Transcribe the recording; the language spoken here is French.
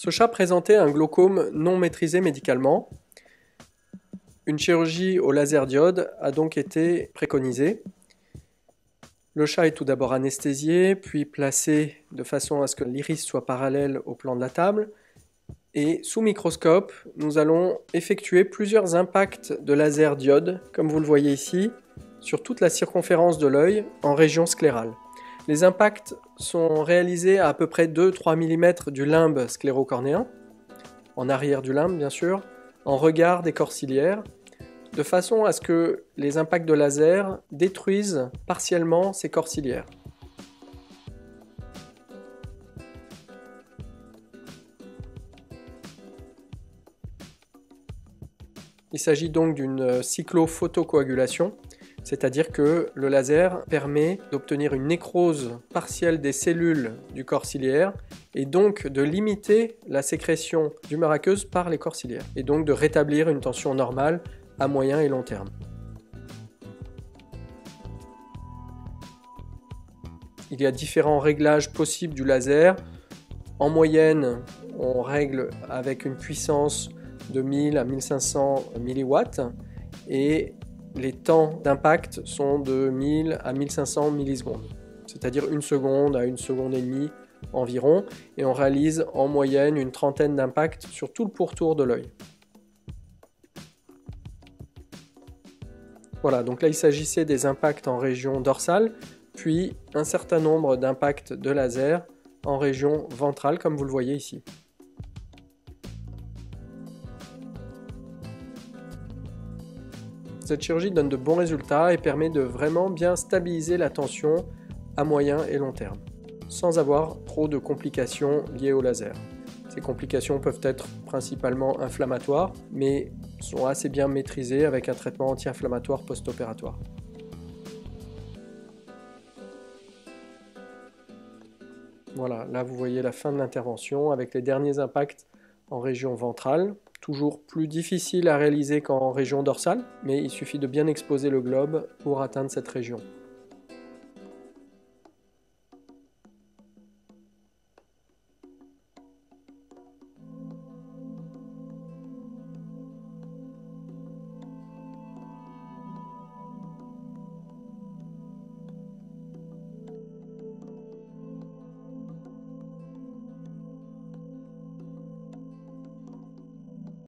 Ce chat présentait un glaucome non maîtrisé médicalement. Une chirurgie au laser diode a donc été préconisée. Le chat est tout d'abord anesthésié, puis placé de façon à ce que l'iris soit parallèle au plan de la table. Et sous microscope, nous allons effectuer plusieurs impacts de laser diode, comme vous le voyez ici, sur toute la circonférence de l'œil en région sclérale. Les impacts sont réalisés à peu près 2-3 mm du limbe sclérocornéen, en arrière du limbe bien sûr, en regard des corps ciliaires, de façon à ce que les impacts de laser détruisent partiellement ces corps ciliaires. Il s'agit donc d'une cyclophotocoagulation, c'est-à-dire que le laser permet d'obtenir une nécrose partielle des cellules du corps ciliaire et donc de limiter la sécrétion d'humeur aqueuse par les corps ciliaires et donc de rétablir une tension normale à moyen et long terme. Il y a différents réglages possibles du laser. En moyenne, on règle avec une puissance de 1000 à 1500 mW et les temps d'impact sont de 1000 à 1500 millisecondes, c'est-à-dire 1 seconde à 1 seconde et demie environ, et on réalise en moyenne une trentaine d'impacts sur tout le pourtour de l'œil. Voilà, donc là il s'agissait des impacts en région dorsale, puis un certain nombre d'impacts de laser en région ventrale, comme vous le voyez ici. Cette chirurgie donne de bons résultats et permet de vraiment bien stabiliser la tension à moyen et long terme, sans avoir trop de complications liées au laser. Ces complications peuvent être principalement inflammatoires, mais sont assez bien maîtrisées avec un traitement anti-inflammatoire post-opératoire. Voilà, là vous voyez la fin de l'intervention avec les derniers impacts en région ventrale. Toujours plus difficile à réaliser qu'en région dorsale, mais il suffit de bien exposer le globe pour atteindre cette région.